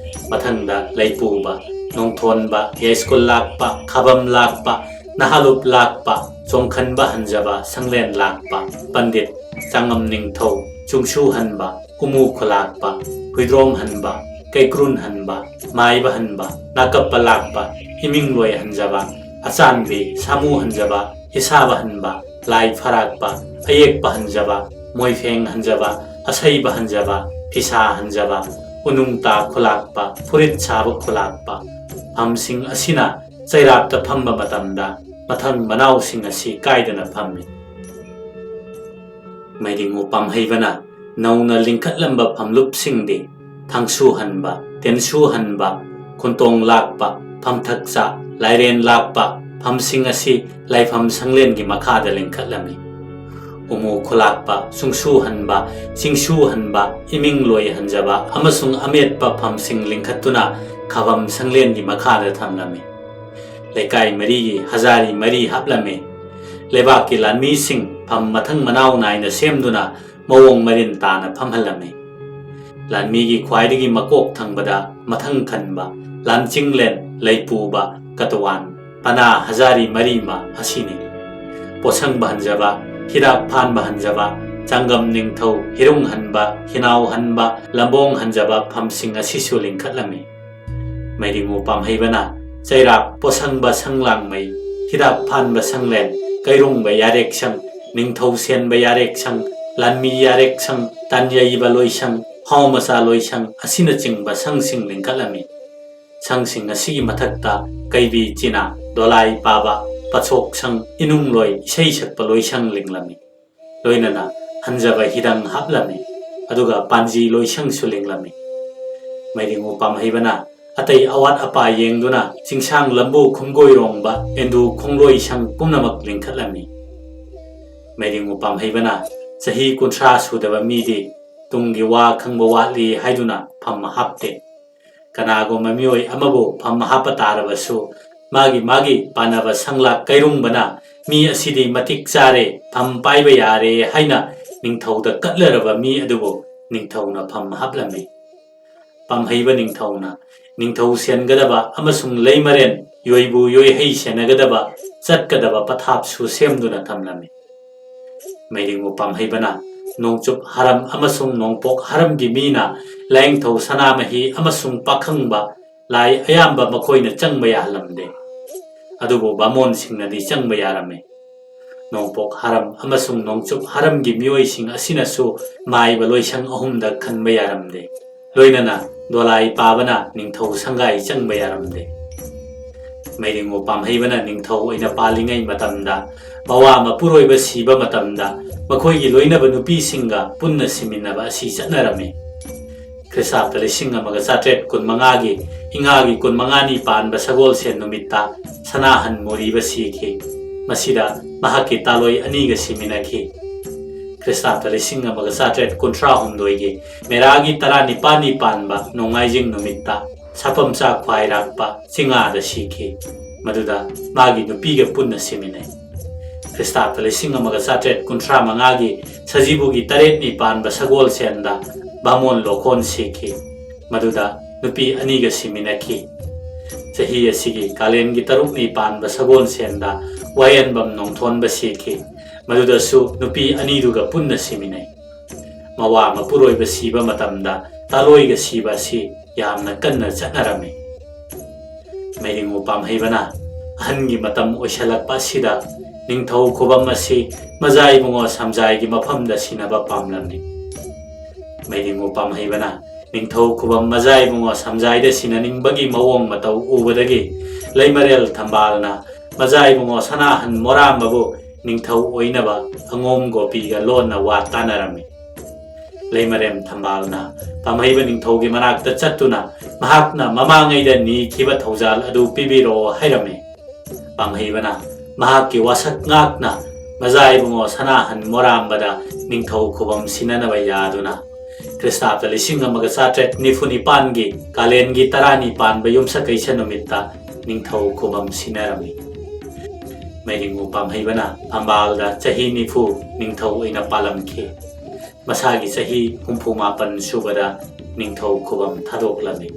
ꯃꯊꯪꯗ ꯂꯩꯄꯨꯕ, ꯅꯣꯡꯊꯣꯟꯕ, ꯌꯥꯏꯁ꯭ꯀꯨꯜ ꯂꯥꯛꯄ, ꯈꯥꯕꯝ ꯂꯥꯛꯄ, ꯅꯍꯥꯂꯨꯞ ꯂꯥꯛꯄ, ꯆꯣꯡꯈꯟꯕ ꯍꯟꯖꯕ, ꯁꯪꯂꯦꯟ ꯂꯥꯛꯄ, ꯄꯟꯗꯤꯠ, ꯆꯥꯡꯉꯝ ꯅꯤꯡꯊꯧ, ꯆꯨꯡꯁꯨ ꯍꯟꯕ, ꯎꯃꯨ ꯈꯨꯂꯥꯛꯄ, ꯍꯨꯏꯗ꯭ꯔꯣꯝ ꯍꯟꯕ, ꯀꯩꯀ꯭ꯔꯨꯟ ꯍꯟꯕ, ꯃꯥꯏꯕ ꯍꯟꯕ, ꯅꯥꯀꯞꯄ ꯂꯥꯛꯄ, ꯏꯃꯤꯡꯂꯣꯏ ꯍꯟꯖꯕ, ꯑꯆꯥꯟꯕꯤ, ꯁꯥꯃꯨ ꯍꯟꯖꯕ, ꯏꯁꯥꯕ ꯍꯟꯕ, ꯂꯥꯏ ꯐꯔꯥꯛꯄ, ꯑꯌꯦꯛꯄ ꯍꯟꯖꯕ, ꯃꯣꯏꯐꯦꯡ ꯍꯟꯖꯕ, ꯑꯁꯩꯕ ꯍꯟꯖꯕ, ꯐꯤꯁꯥ ꯍꯟꯖꯕ, ꯎꯅꯨꯡꯇꯥ ꯈꯨꯂꯥꯛꯄ, ꯐꯨꯔꯤꯠ ꯁꯥꯕ ꯈꯨꯂꯥꯛꯄ ꯐꯝꯁꯤꯡ ꯑꯁꯤꯅ ꯆꯩꯔꯥꯞꯇ ꯐꯝꯕ ꯃꯇꯝꯗ ꯃꯊꯪ ꯃꯅꯥꯎꯁꯤꯡ ꯑꯁꯤ ꯀꯥꯏꯗꯅ ꯐꯝꯃꯤ꯫ ꯃꯩꯗꯤꯡꯉꯨ ꯄꯥꯝꯍꯩꯕꯅ ꯅꯧꯅ ꯂꯤꯡꯈꯠꯂꯝꯕ ꯐꯝꯂꯨꯞꯁꯤꯡꯗꯤ ꯊꯥꯡꯁꯨ ꯍꯟꯕ, ꯇꯦꯟꯁꯨ ꯍꯟꯕ, ꯈꯨꯟꯇꯣꯡ ꯂꯥꯛꯄ, ꯐꯝꯊꯛꯆꯥ, ꯂꯥꯏꯔꯦꯟ ꯂꯥꯛꯄ ꯐꯝꯁꯤꯡ ꯑꯁꯤ ꯂꯥꯏꯐꯝ ꯁꯪꯂꯦꯟꯒꯤ ꯃꯈꯥꯗ ꯂꯤꯡꯈꯠꯂꯝꯃꯤ꯫ ꯎꯃꯨ ꯈꯨꯂꯥꯛꯄ, ꯆꯨꯡꯁꯨ ꯍꯟꯕ, ꯆꯤꯡꯁꯨ ꯍꯟꯕ, ꯏꯃꯤꯡ ꯂꯣꯏ ꯍꯟꯖꯕ ꯑꯃꯁꯨꯡ ꯑꯃꯦꯠꯄ ꯐꯝꯁꯤꯡ ꯂꯤꯡꯈꯠꯇꯨꯅ ꯈꯥꯕꯝ ꯁꯪꯂꯦꯟꯒꯤ ꯃꯈꯥꯗ ꯊꯝꯂꯝꯃꯤ꯫ ꯂꯩꯀꯥꯏ ꯃꯔꯤꯒꯤ ꯍꯖꯥꯔꯤ ꯃꯔꯤ ꯍꯥꯞꯂꯝꯃꯤ꯫ ꯂꯩꯕꯥꯛꯀꯤ ꯂꯥꯟꯃꯤꯁꯤꯡ ꯐꯝ ꯃꯊꯪ ꯃꯅꯥꯎ ꯅꯥꯏꯅ ꯁꯦꯝꯗꯨꯅ ꯃꯑꯣꯡ ꯃꯔꯤꯟ ꯇꯥꯅ ꯐꯝꯍꯜꯂꯝꯃꯤ꯫ ꯂꯥꯟꯃꯤꯒꯤ ꯈ꯭ꯋꯥꯏꯗꯒꯤ ꯃꯀꯣꯛ ꯊꯪꯕꯗ ꯃꯊꯪ ꯈꯟꯕ, ꯂꯥꯟꯆꯤꯡꯂꯦꯟ, ꯂꯩꯄꯨꯕ, ꯀꯇꯋꯥꯟ, ꯄꯅꯥ ꯍꯖꯥꯔꯤ ꯃꯔꯤꯃ ꯑꯁꯤꯅꯤ꯫ ꯄꯣꯠꯁꯪ ꯕꯍꯟꯖꯕ, ꯍꯤꯗꯥꯛ ꯐꯥꯟ ꯕꯍꯟꯖꯕ, ꯆꯥꯡꯒꯝ ꯅꯤꯡꯊꯧ, ꯍꯤꯔꯨꯡ ꯍꯟꯕ, ꯍꯤꯅꯥꯎ ꯍꯟꯕ, ꯂꯝꯕꯣꯡ ꯍꯟꯖꯕ ꯐꯝꯁꯤꯡ ꯑꯁꯤꯁꯨ ꯂꯤꯡꯈꯠꯂꯝꯃꯤ꯫ ꯃꯩꯗꯤꯡꯉꯨ ꯄꯥꯝꯍꯩꯕꯅ ꯆꯩꯔꯥꯛ ꯄꯣꯠꯁꯪꯕ ꯁꯪꯂꯥꯡꯃꯩ, ꯍꯤꯗꯥꯛ ꯐꯥꯟꯕ ꯁꯪꯂꯦꯟ, ꯀꯩꯔꯨꯡꯕ ꯌꯥꯔꯦꯛꯁꯪ, ꯅꯤꯡꯊꯧ ꯁꯦꯟꯕ ꯌꯥꯔꯦꯛꯁꯪ, ꯂꯥꯟꯃꯤ ꯌꯥꯔꯦꯛꯁꯪ, ꯇꯥꯟꯌꯩꯕ ꯂꯣꯏꯁꯪ, ꯍꯥꯎ ꯃꯆꯥ ꯂꯣꯏꯁꯪ ꯑꯁꯤꯅꯆꯤꯡꯕ ꯁꯪꯁꯤꯡ ꯂꯤꯡꯈꯠꯂꯝꯃꯤ꯫ ꯁꯪꯁꯤꯡ ꯑꯁꯤꯒꯤ ꯃꯊꯛꯇ ꯀꯩꯕꯤ ꯆꯤꯅꯥ, ꯗꯣꯂꯥꯏ ꯄꯥꯕ, ꯄꯠꯁꯣꯛ ꯁꯪ, ꯏꯅꯨꯡꯂꯣꯏ ꯏꯁꯩ ꯁꯛꯄ ꯂꯣꯏꯁꯪ ꯂꯤꯡꯂꯝꯃꯤ꯫ ꯂꯣꯏꯅꯅ ꯍꯟꯖꯕ ꯍꯤꯗꯪ ꯍꯥꯞꯂꯝꯃꯤ, ꯑꯗꯨꯒ ꯄꯥꯟꯖꯤ ꯂꯣꯏꯁꯪꯁꯨ ꯂꯤꯡꯂꯝꯃꯤ꯫ ꯃꯩꯗꯤꯡꯉꯨ ꯄꯥꯝꯍꯩꯕꯅ ꯑꯇꯩ ꯑꯋꯥꯠ ꯑꯄꯥ ꯌꯦꯡꯗꯨꯅ ꯆꯤꯡꯁꯥꯡ ꯂꯝꯕꯨ ꯈꯨꯝꯒꯣꯏꯔꯣꯡꯕ, ꯑꯦꯟꯗꯨ ꯈꯣꯡꯂꯣꯏꯁꯪ ꯄꯨꯝꯅꯃꯛ ꯂꯤꯡꯈꯠꯂꯝꯃꯤ꯫ ꯃꯩꯗꯤꯡꯉꯨ ꯄꯥꯝꯍꯩꯕꯅ ꯆꯍꯤ 30 ꯁꯨꯗꯕ ꯃꯤꯗꯤ ꯇꯨꯡꯒꯤ ꯋꯥ ꯈꯪꯕ ꯋꯥꯠꯂꯤ ꯍꯥꯏꯗꯨꯅ ꯐꯝ ꯍꯥꯞꯇꯦ꯫ ꯀꯅꯥꯒꯨꯝꯕ ꯃꯤꯑꯣꯏ ꯑꯃꯕꯨ ꯐꯝ ꯍꯥꯞꯄ ꯇꯥꯔꯕꯁꯨ ꯃꯥꯒꯤ ꯄꯥꯟꯅꯕ ꯁꯪꯂꯥꯛ ꯀꯩꯔꯨꯡꯕꯅ ꯃꯤ ꯑꯁꯤꯗꯤ ꯃꯇꯤꯛ ꯆꯥꯔꯦ, ꯐꯝ ꯄꯥꯏꯕ ꯌꯥꯔꯦ ꯍꯥꯏꯅ ꯅꯤꯡꯊꯧꯗ ꯀꯠꯂꯔꯕ ꯃꯤ ꯑꯗꯨꯕꯨ ꯅꯤꯡꯊꯧꯅ ꯐꯝ ꯍꯥꯞꯂꯝꯃꯤ꯫ ꯄꯥꯝꯍꯩꯕ ꯅꯤꯡꯊꯧꯅ ꯅꯤꯡꯊꯧ ꯁꯦꯟꯒꯗꯕ ꯑꯃꯁꯨꯡ ꯂꯩꯃꯔꯦꯟ ꯌꯣꯏꯕꯨ ꯌꯣꯏꯍꯩ ꯁꯦꯟꯅꯒꯗꯕ ꯆꯠꯀꯗꯕ ꯄꯊꯥꯞꯁꯨ ꯁꯦꯝꯗꯨꯅ ꯊꯝꯂꯝꯃꯤ꯫ ꯃꯩꯗꯤꯡꯉꯨ ꯄꯥꯝꯍꯩꯕꯅ ꯅꯣꯡꯆꯨꯞ ꯍꯔꯝ ꯑꯃꯁꯨꯡ ꯅꯣꯡꯄꯣꯛ ꯍꯔꯝꯒꯤ ꯃꯤꯅ ꯂꯥꯏꯅꯤꯡꯊꯧ ꯁꯅꯥꯃꯍꯤ ꯑꯃꯁꯨꯡ ꯄꯥꯈꯪꯕ ꯂꯥꯏ ꯑꯌꯥꯝꯕ ꯃꯈꯣꯏꯅ ꯆꯪꯕ ꯌꯥꯍꯜꯂꯝꯗꯦ, ꯑꯗꯨꯕꯨ ꯕꯥꯃꯣꯟꯁꯤꯡꯅꯗꯤ ꯆꯪꯕ ꯌꯥꯔꯝꯃꯤ꯫ ꯅꯣꯡꯄꯣꯛ ꯍꯔꯝ ꯑꯃꯁꯨꯡ ꯅꯣꯡꯆꯨꯞ ꯍꯔꯝꯒꯤ ꯃꯤꯑꯣꯏꯁꯤꯡ ꯑꯁꯤꯅꯁꯨ ꯃꯥꯏꯕ ꯂꯣꯏꯁꯪ ꯑꯍꯨꯝꯗ ꯈꯟꯕ ꯌꯥꯔꯝꯗꯦ꯫ ꯂꯣꯏꯅꯅ ꯗꯣꯂꯥꯏ ꯄꯥꯕꯅ ꯅꯤꯡꯊꯧ ꯁꯪꯒꯥꯏ ꯆꯪꯕ ꯌꯥꯔꯝꯗꯦ꯫ ꯃꯩꯗꯤꯡꯉꯨ ꯄꯥꯝꯍꯩꯕꯅ ꯅꯤꯡꯊꯧ ꯑꯣꯏꯅ ꯄꯥꯜꯂꯤꯉꯩ ꯃꯇꯝꯗ ꯃꯋꯥ ꯃꯄꯨꯔꯣꯏꯕ ꯁꯤꯕ ꯃꯇꯝꯗ ꯃꯈꯣꯏꯒꯤ ꯂꯣꯏꯅꯕ ꯅꯨꯄꯤꯁꯤꯡꯒ ꯄꯨꯟꯅ ꯁꯤꯃꯤꯟꯅꯕ ꯑꯁꯤ ꯆꯠꯅꯔꯝꯃꯤ꯫ ꯈ꯭ꯔꯤꯁꯇꯥꯕꯇ 1935ꯒꯤ ꯏꯉꯥꯒꯤ 15ꯅꯤ ꯄꯥꯟꯕ ꯁꯒꯣꯜꯁꯦꯟ ꯅꯨꯃꯤꯠꯇ ꯁꯅꯥꯍꯟ ꯃꯣꯔꯤꯕ ꯁꯤꯈꯤ꯫ ꯃꯁꯤꯗ ꯃꯍꯥꯛꯀꯤ ꯇꯥꯂꯣꯏ ꯑꯅꯤꯒ ꯁꯤꯃꯤꯟꯅꯈꯤ꯫ ꯈ꯭ꯔꯤꯁꯇꯥꯕꯇ 1938ꯒꯤ ꯃꯦꯔꯥꯒꯤ 19ꯅꯤ ꯄꯥꯟꯕ ꯅꯣꯡꯃꯥꯏꯖꯤꯡ ꯅꯨꯃꯤꯠꯇ ꯁꯥꯄꯝꯆꯥ ꯈ꯭ꯋꯥꯏꯔꯥꯛꯄ ꯆꯤꯡꯉꯥꯗ ꯁꯤꯈꯤ, ꯃꯗꯨꯗ ꯃꯥꯒꯤ ꯅꯨꯄꯤꯒ ꯄꯨꯟꯅ ꯁꯤꯃꯤꯟꯅꯩ꯫ ꯈ꯭ꯔꯤꯁꯇꯥꯕꯇ 1935ꯒꯤ ꯁꯖꯤꯕꯨꯒꯤ 8ꯅꯤ ꯄꯥꯟꯕ ꯁꯒꯣꯜꯁꯦꯟꯗ ꯕꯥꯃꯣꯟ ꯂꯣꯈꯣꯟ ꯁꯤꯈꯤ, ꯃꯗꯨꯗ ꯅꯨꯄꯤ ꯑꯅꯤꯒ ꯁꯤꯃꯤꯟꯅꯈꯤ꯫ ꯆꯍꯤ ꯑꯁꯤꯒꯤ ꯀꯥꯂꯦꯟꯒꯤ 6ꯅꯤ ꯄꯥꯟꯕ ꯁꯒꯣꯜꯁꯦꯟꯗ ꯋꯥꯌꯦꯟꯕꯝ ꯅꯣꯡꯊꯣꯟꯕ ꯁꯤꯈꯤ, ꯃꯗꯨꯗꯁꯨ ꯅꯨꯄꯤ ꯑꯅꯤꯗꯨꯒ ꯄꯨꯟꯅ ꯁꯤꯃꯤꯟꯅꯩ꯫ ꯃꯋꯥ ꯃꯄꯨꯔꯣꯏꯕ ꯁꯤꯕ ꯃꯇꯝꯗ ꯇꯥꯂꯣꯏꯒ ꯁꯤꯕ ꯑꯁꯤ ꯌꯥꯝꯅ ꯀꯟꯅ ꯆꯠꯅꯔꯝꯃꯤ꯫ ꯃꯩꯗꯤꯡꯉꯨ ꯄꯥꯝꯍꯩꯕꯅ ꯑꯍꯟꯒꯤ ꯃꯇꯝ ꯑꯣꯏꯁꯜꯂꯛꯄ ꯑꯁꯤꯗ ꯅꯤꯡꯊꯧ ꯈꯨꯕꯝ ꯑꯁꯤ ꯃꯖꯥꯏꯕꯨꯡꯉꯣ ꯁꯝꯖꯥꯏꯒꯤ ꯃꯐꯝꯗ ꯁꯤꯟꯅꯕ ꯄꯥꯝꯂꯝꯃꯤ꯫ ꯃꯩꯗꯤꯡꯉꯨ ꯄꯥꯝꯍꯩꯕꯅ ꯅꯤꯡꯊꯧ ꯈꯨꯕꯝ ꯃꯖꯥꯏꯕꯨꯡꯉꯣ ꯁꯝꯖꯥꯏꯗ ꯁꯤꯟꯅꯅꯤꯡꯕꯒꯤ ꯃꯑꯣꯡ ꯃꯇꯧ ꯎꯕꯗꯒꯤ ꯂꯩꯃꯔꯦꯜ ꯊꯝꯕꯥꯜꯅ ꯃꯖꯥꯏꯕꯨꯡꯉꯣ ꯁꯅꯥꯍꯟ ꯃꯣꯔꯥꯝꯕꯕꯨ ꯅꯤꯡꯊꯧ ꯑꯣꯏꯅꯕ ꯑꯉꯣꯝ ꯒꯣꯄꯤꯒ ꯂꯣꯟꯅ ꯋꯥ ꯇꯥꯅꯔꯝꯃꯤ꯫ ꯂꯩꯃꯔꯦꯝ ꯊꯝꯕꯥꯜꯅ ꯄꯥꯝꯍꯩꯕ ꯅꯤꯡꯊꯧꯒꯤ ꯃꯅꯥꯛꯇ ꯆꯠꯇꯨꯅ ꯃꯍꯥꯛꯅ ꯃꯃꯥꯡꯉꯩꯗ ꯅꯤꯈꯤꯕ ꯊꯧꯖꯥꯜ ꯑꯗꯨ ꯄꯤꯕꯤꯔꯛꯑꯣ ꯍꯥꯏꯔꯝꯃꯤ꯫ ꯄꯥꯝꯍꯩꯕꯅ ꯃꯍꯥꯛꯀꯤ ꯋꯥꯁꯛ ꯉꯥꯛꯅ ꯃꯖꯥꯏꯕꯨꯡꯉꯣ ꯁꯅꯥꯍꯟ ꯃꯣꯔꯥꯝꯕꯗ ꯅꯤꯡꯊꯧ ꯈꯨꯕꯝ ꯁꯤꯟꯅꯅꯕ ꯌꯥꯗꯨꯅ ꯈ꯭ꯔꯤꯁꯇꯥꯕꯇ 1939ꯒꯤ ꯀꯥꯂꯦꯟꯒꯤ 10ꯅꯤ ꯄꯥꯟꯕ ꯌꯨꯝꯁꯀꯩꯁ ꯅꯨꯃꯤꯠꯇ ꯅꯤꯡꯊꯧ ꯈꯨꯕꯝ ꯁꯤꯟꯅꯔꯝꯃꯤ꯫ ꯃꯩꯗꯤꯡꯉꯨ ꯄꯥꯝꯍꯩꯕꯅ ꯐꯝꯕꯥꯜꯗ ꯆꯍꯤ 90 ꯅꯤꯡꯊꯧ ꯑꯣꯏꯅ ꯄꯥꯜꯂꯝꯈꯤ꯫ ꯃꯁꯥꯒꯤ ꯆꯍꯤ 69 ꯁꯨꯕꯗ ꯅꯤꯡꯊꯧ ꯈꯨꯕꯝ ꯊꯥꯗꯣꯛꯂꯝꯃꯤ꯫